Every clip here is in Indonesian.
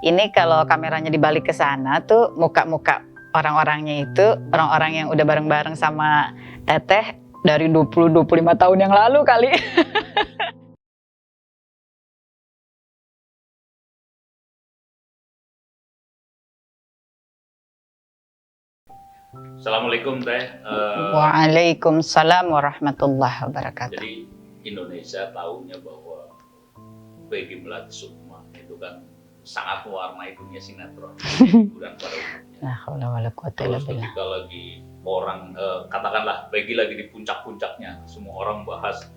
Ini kalau kameranya dibalik ke sana tuh muka-muka orang-orangnya itu orang-orang yang udah bareng-bareng sama Teteh dari 20-25 tahun yang lalu kali. Assalamualaikum Teh. Waalaikumsalam warahmatullahi wabarakatuh. Jadi Indonesia tahunya bahwa Peggy Melati Sukma itu kan sangat mewarnai dunia sinetron, hiburan pada umumnya. La haula wala quwata illa Terus billah. ketika lagi orang katakanlah Peggy lagi di puncak-puncaknya, semua orang bahas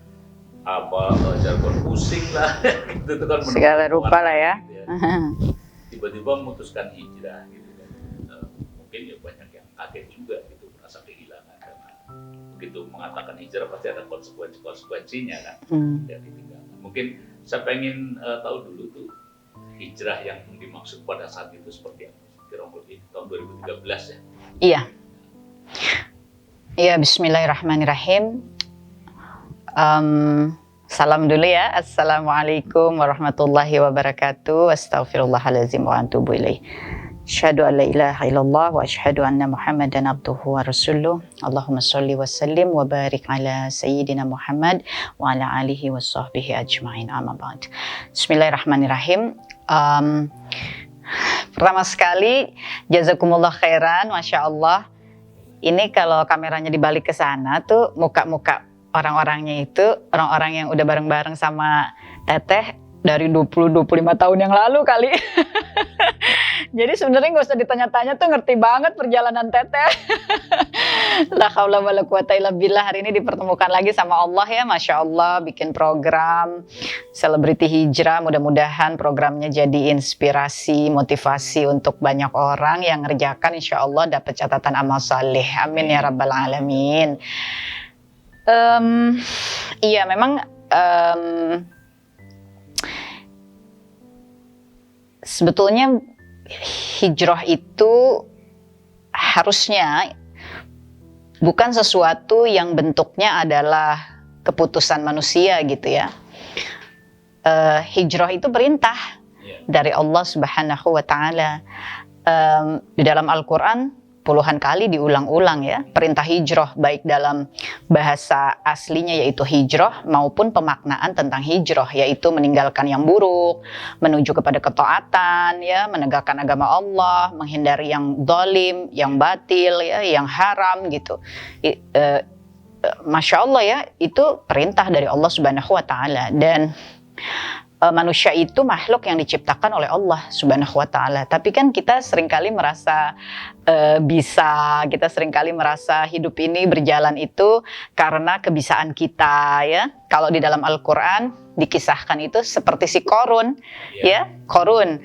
jargon pusing lah, gitu itu kan Segala rupa lah ya. gitu ya. Tiba-tiba memutuskan hijrah gitu kan. Mungkin ya banyak yang kaget juga gitu, merasa kehilangan karena begitu mengatakan hijrah pasti ada konsekuensinya kan. Yang ditinggalkan. Mungkin saya pengen tahu dulu tuh hijrah yang dimaksud pada saat itu seperti apa? Kira-kira tahun 2013 ya? Iya. Iya, bismillahirrahmanirrahim. Salam dulu ya. Assalamualaikum warahmatullahi wabarakatuh. Astaghfirullahaladzim wa atubu ilaih. Asyhadu an la ilaha illallah wa asyhadu anna Muhammadan abduhu wa rasuluh. Allahumma sholli wa sallim wa barik ala sayyidina Muhammad wa ala alihi wa sahbihi ajma'in. Amma ba'd. Bismillahirrahmanirrahim. Pertama sekali, jazakumullah khairan, Masya Allah. Ini kalau kameranya dibalik ke sana tuh muka-muka orang-orangnya itu orang-orang yang udah bareng-bareng sama Teteh dari 20-25 tahun yang lalu kali. Jadi sebenarnya nggak usah ditanya-tanya tuh ngerti banget perjalanan Teteh. La haula wala quwata illa billah. Hari ini dipertemukan lagi sama Allah ya, Masya Allah, bikin program Selebriti Hijrah. Mudah-mudahan programnya jadi inspirasi, motivasi untuk banyak orang yang ngerjakan, insya Allah dapat catatan amal saleh. Amin ya rabbal alamin. Iya memang sebetulnya hijrah itu harusnya bukan sesuatu yang bentuknya adalah keputusan manusia gitu ya. Hijrah itu perintah dari Allah Subhanahu wa Ta'ala. Di dalam Al-Quran puluhan kali diulang-ulang ya, perintah hijrah, baik dalam bahasa aslinya yaitu hijrah maupun pemaknaan tentang hijrah, yaitu meninggalkan yang buruk, menuju kepada ketaatan ya, menegakkan agama Allah, menghindari yang zalim, yang batil ya, yang haram gitu. Masya Allah ya, itu perintah dari Allah Subhanahu wa Ta'ala. Dan manusia itu makhluk yang diciptakan oleh Allah Subhanahu wa Ta'ala. Tapi kan kita seringkali merasa kita seringkali merasa hidup ini berjalan itu karena kebisaan kita ya. Kalau di dalam Al-Quran dikisahkan itu seperti si Korun ya. Korun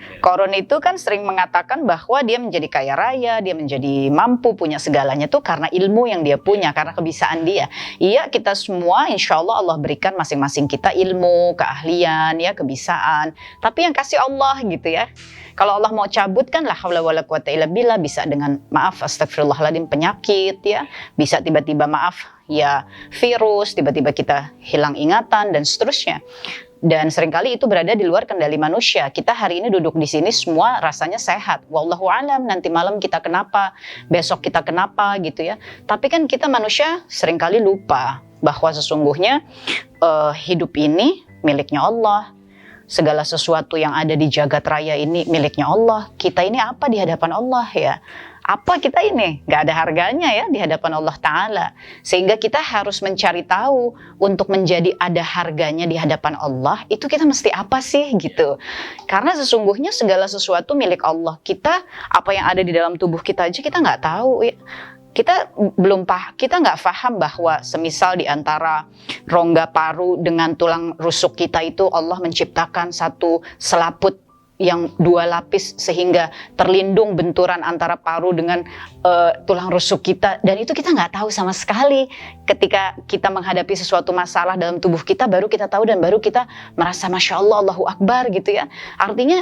itu kan sering mengatakan bahwa dia menjadi kaya raya, dia menjadi mampu, punya segalanya tuh karena ilmu yang dia punya, karena kebisaan dia. Iya, kita semua insya Allah berikan masing-masing kita ilmu, keahlian ya, kebisaan, tapi yang kasih Allah gitu ya. Kalau Allah mau cabut kan la haula wala quwata illa billah, bisa dengan maaf astagfirullahaladzim penyakit ya, bisa tiba-tiba maaf ya virus, tiba-tiba kita hilang ingatan dan seterusnya. Dan seringkali itu berada di luar kendali manusia. Kita hari ini duduk di sini semua rasanya sehat. Wallahu alam, nanti malam kita kenapa, besok kita kenapa gitu ya. Tapi kan kita manusia seringkali lupa bahwa sesungguhnya hidup ini miliknya Allah. Segala sesuatu yang ada di jagat raya ini miliknya Allah. Kita ini apa di hadapan Allah ya? Apa kita ini? Gak ada harganya ya di hadapan Allah Ta'ala. Sehingga kita harus mencari tahu untuk menjadi ada harganya di hadapan Allah. Itu kita mesti apa sih gitu. Karena sesungguhnya segala sesuatu milik Allah. Kita, apa yang ada di dalam tubuh kita aja kita gak tahu ya. Kita nggak paham bahwa semisal di antara rongga paru dengan tulang rusuk kita itu Allah menciptakan satu selaput yang dua lapis sehingga terlindung benturan antara paru dengan tulang rusuk kita, dan itu kita nggak tahu sama sekali. Ketika kita menghadapi sesuatu masalah dalam tubuh kita baru kita tahu, dan baru kita merasa Masya Allah, Allahu Akbar gitu ya. Artinya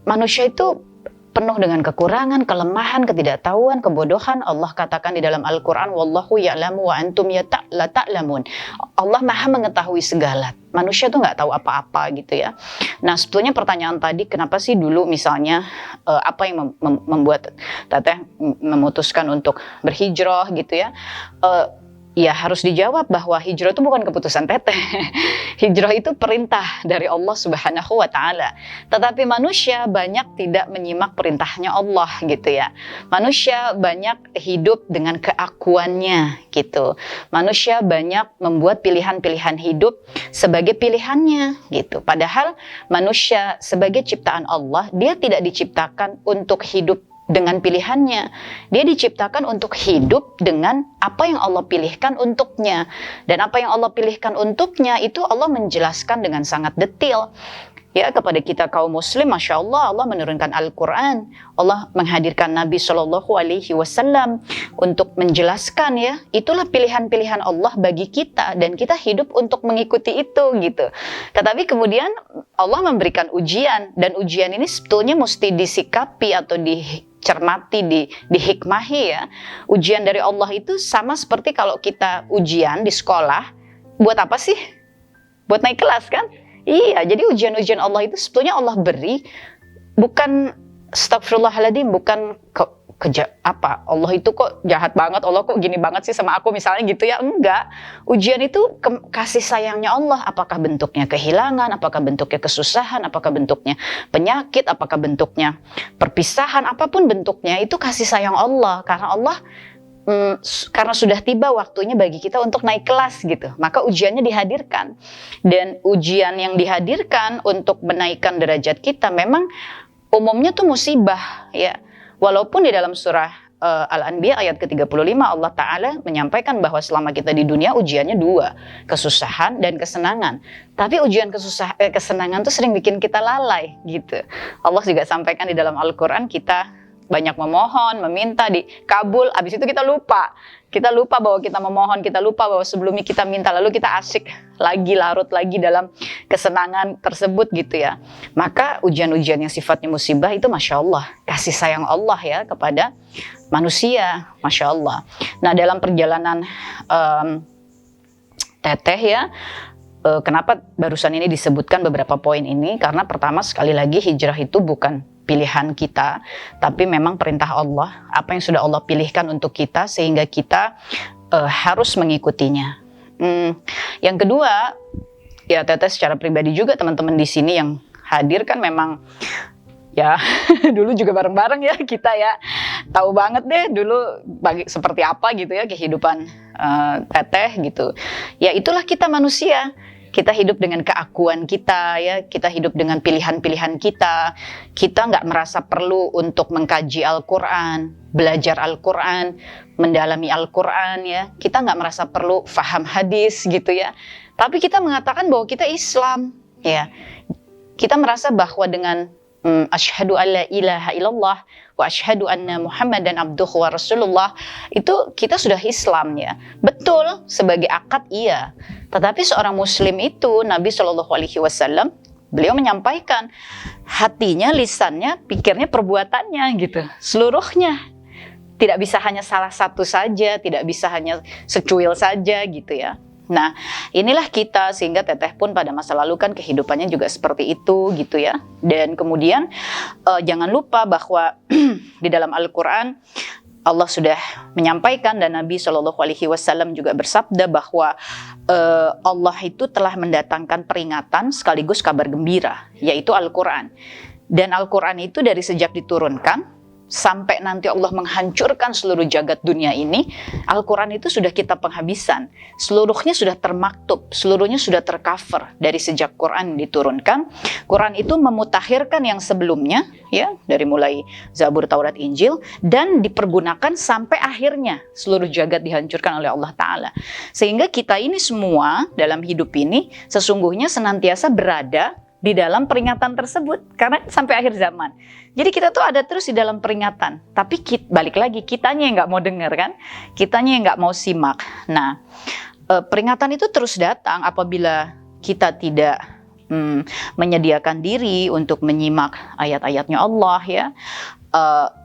manusia itu penuh dengan kekurangan, kelemahan, ketidaktahuan, kebodohan. Allah katakan di dalam Al-Quran, Wallahu ya'lamu wa antum la ta'lamun. Allah maha mengetahui segala. Manusia tuh nggak tahu apa-apa gitu ya. Nah, sebetulnya pertanyaan tadi, kenapa sih dulu misalnya apa yang membuat Teteh memutuskan untuk berhijrah gitu ya? Ya harus dijawab bahwa hijrah itu bukan keputusan Teteh. Hijrah itu perintah dari Allah Subhanahu wa Ta'ala. Tetapi manusia banyak tidak menyimak perintahnya Allah gitu ya. Manusia banyak hidup dengan keakuannya gitu. Manusia banyak membuat pilihan-pilihan hidup sebagai pilihannya gitu. Padahal manusia sebagai ciptaan Allah, dia tidak diciptakan untuk hidup dengan pilihannya. Dia diciptakan untuk hidup dengan apa yang Allah pilihkan untuknya. Dan apa yang Allah pilihkan untuknya itu Allah menjelaskan dengan sangat detail. Ya, kepada kita kaum muslim, Masya Allah, Allah menurunkan Al-Quran. Allah menghadirkan Nabi SAW untuk menjelaskan ya, itulah pilihan-pilihan Allah bagi kita. Dan kita hidup untuk mengikuti itu gitu. Tetapi kemudian Allah memberikan ujian. Dan ujian ini sebetulnya mesti disikapi atau dicermati, dihikmahi ya. Ujian dari Allah itu sama seperti kalau kita ujian di sekolah, buat apa sih? Buat naik kelas kan? Iya, jadi ujian-ujian Allah itu sebetulnya Allah beri bukan, astagfirullahaladzim, bukan Allah itu kok jahat banget, Allah kok gini banget sih sama aku misalnya gitu ya. Enggak, ujian itu kasih sayangnya Allah. Apakah bentuknya kehilangan, apakah bentuknya kesusahan, apakah bentuknya penyakit, apakah bentuknya perpisahan, apapun bentuknya, itu kasih sayang Allah. Karena Allah karena sudah tiba waktunya bagi kita untuk naik kelas gitu, maka ujiannya dihadirkan. Dan ujian yang dihadirkan untuk menaikkan derajat kita memang umumnya tuh musibah ya. Walaupun di dalam surah Al-Anbiya ayat ke-35 Allah Ta'ala menyampaikan bahwa selama kita di dunia ujiannya dua, kesusahan dan kesenangan. Tapi ujian kesenangan tuh sering bikin kita lalai gitu. Allah juga sampaikan di dalam Al-Quran, kita banyak memohon, meminta, dikabul, habis itu kita lupa. Kita lupa bahwa kita memohon, kita lupa bahwa sebelumnya kita minta, lalu kita asyik lagi, larut lagi dalam kesenangan tersebut gitu ya. Maka ujian-ujian yang sifatnya musibah itu Masya Allah, kasih sayang Allah ya kepada manusia, Masya Allah. Nah, dalam perjalanan Teteh ya, kenapa barusan ini disebutkan beberapa poin ini? Karena pertama sekali lagi hijrah itu bukan pilihan kita, tapi memang perintah Allah, apa yang sudah Allah pilihkan untuk kita sehingga kita harus mengikutinya. Yang kedua, ya Teteh secara pribadi juga teman-teman di sini yang hadir kan memang ya dulu juga bareng-bareng ya kita ya, tahu banget deh dulu seperti apa gitu ya kehidupan Teteh gitu. Ya itulah kita manusia. Kita hidup dengan keakuan kita ya, kita hidup dengan pilihan-pilihan kita. Kita nggak merasa perlu untuk mengkaji Al-Quran, belajar Al-Quran, mendalami Al-Quran ya. Kita nggak merasa perlu faham hadis gitu ya. Tapi kita mengatakan bahwa kita Islam ya. Kita merasa bahwa dengan asyhadu alla ilaha illallah wa asyhadu anna Muhammadan abduhu wa rasulullah, itu kita sudah Islam ya. Betul, sebagai akad iya. Tetapi seorang muslim itu, Nabi SAW, beliau menyampaikan hatinya, lisannya, pikirnya, perbuatannya gitu. Seluruhnya. Tidak bisa hanya salah satu saja, tidak bisa hanya secuil saja gitu ya. Nah, inilah kita, sehingga Teteh pun pada masa lalu kan kehidupannya juga seperti itu gitu ya. Dan kemudian jangan lupa bahwa di dalam Al-Quran Allah sudah menyampaikan dan Nabi SAW juga bersabda bahwa Allah itu telah mendatangkan peringatan sekaligus kabar gembira, yaitu Al-Quran. Dan Al-Quran itu dari sejak diturunkan sampai nanti Allah menghancurkan seluruh jagat dunia ini, Al-Quran itu sudah kita penghabisan. Seluruhnya sudah termaktub, seluruhnya sudah tercover dari sejak Quran diturunkan. Quran itu memutakhirkan yang sebelumnya, ya, dari mulai Zabur, Taurat, Injil, dan dipergunakan sampai akhirnya seluruh jagat dihancurkan oleh Allah Ta'ala. Sehingga kita ini semua dalam hidup ini sesungguhnya senantiasa berada di dalam peringatan tersebut, karena sampai akhir zaman. Jadi kita tuh ada terus di dalam peringatan, tapi balik lagi kitanya yang nggak mau dengar kan, kitanya yang nggak mau simak. Nah, peringatan itu terus datang apabila kita tidak menyediakan diri untuk menyimak ayat-ayatnya Allah ya.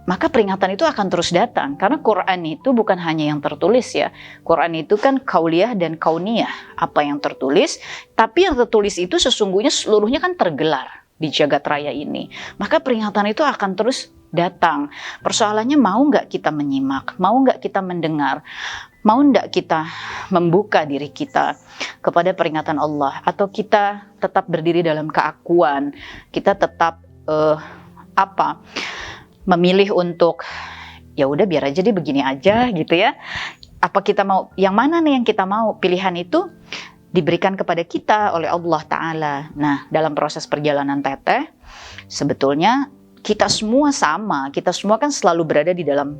maka peringatan itu akan terus datang. Karena Quran itu bukan hanya yang tertulis ya. Quran itu kan kauliyah dan kauniyah. Apa yang tertulis, tapi yang tertulis itu sesungguhnya seluruhnya kan tergelar di jagat raya ini. Maka peringatan itu akan terus datang. Persoalannya mau nggak kita menyimak, mau nggak kita mendengar, mau nggak kita membuka diri kita kepada peringatan Allah, atau kita tetap berdiri dalam keakuan, kita tetap memilih untuk ya udah biar aja deh begini aja gitu ya. Apa kita mau, yang mana nih yang kita mau? Pilihan itu diberikan kepada kita oleh Allah Ta'ala. Nah, dalam proses perjalanan Teteh, sebetulnya kita semua sama, kita semua kan selalu berada di dalam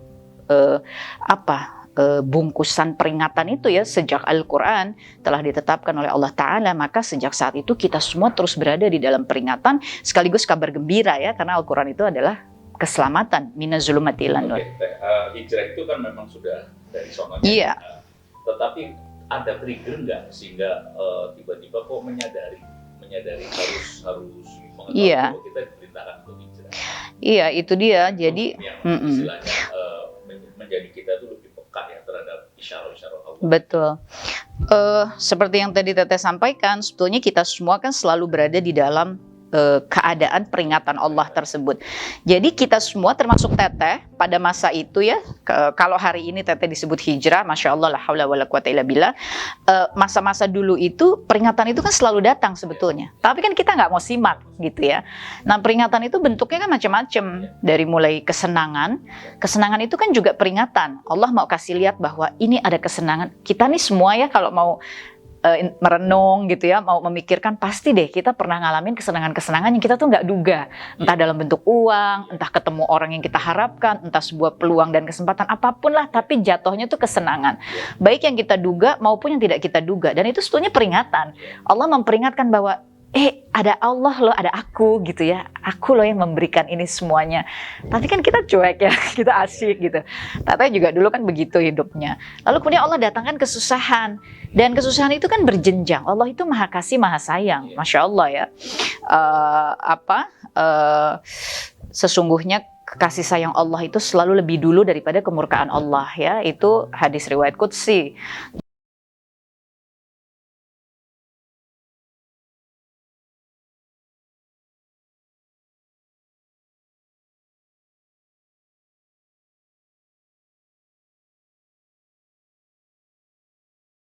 bungkusan peringatan itu ya. Sejak Al-Quran telah ditetapkan oleh Allah Ta'ala, maka sejak saat itu kita semua terus berada di dalam peringatan sekaligus kabar gembira ya, karena Al-Quran itu adalah keselamatan minaz-zulumati ilan nur. Hijrah itu kan memang sudah dari sononya. Iya. Tetapi ada trigger nggak sehingga tiba-tiba kok menyadari harus mengetahui bahwa kita diperintahkan untuk hijrah. Iya, itu dia. Jadi yang istilahnya menjadi kita itu lebih peka ya terhadap isyarat-isyarat Allah. Betul. Seperti yang tadi Teteh sampaikan, sebetulnya kita semua kan selalu berada di dalam keadaan peringatan Allah tersebut. Jadi kita semua termasuk Teteh pada masa itu ya, kalau hari ini Teteh disebut hijrah, Masya Allah, la haula wala quwata illa billah, masa-masa dulu itu peringatan itu kan selalu datang sebetulnya, tapi kan kita nggak mau simak gitu ya. Nah, peringatan itu bentuknya kan macam-macam, dari mulai kesenangan itu kan juga peringatan. Allah mau kasih lihat bahwa ini ada kesenangan. Kita nih semua ya kalau mau merenung gitu ya, mau memikirkan, pasti deh kita pernah ngalamin kesenangan-kesenangan yang kita tuh nggak duga, entah dalam bentuk uang, entah ketemu orang yang kita harapkan, entah sebuah peluang dan kesempatan apapun lah, tapi jatuhnya tuh kesenangan, baik yang kita duga maupun yang tidak kita duga. Dan itu sebetulnya peringatan. Allah memperingatkan bahwa ada Allah loh, ada aku gitu ya, aku loh yang memberikan ini semuanya. Tapi kan kita cuek ya, kita asyik gitu. Teteh juga dulu kan begitu hidupnya. Lalu kemudian Allah datangkan kesusahan, dan kesusahan itu kan berjenjang. Allah itu maha kasih, maha sayang, Masya Allah ya. Sesungguhnya kasih sayang Allah itu selalu lebih dulu daripada kemurkaan Allah ya. Itu hadis riwayat qudsi.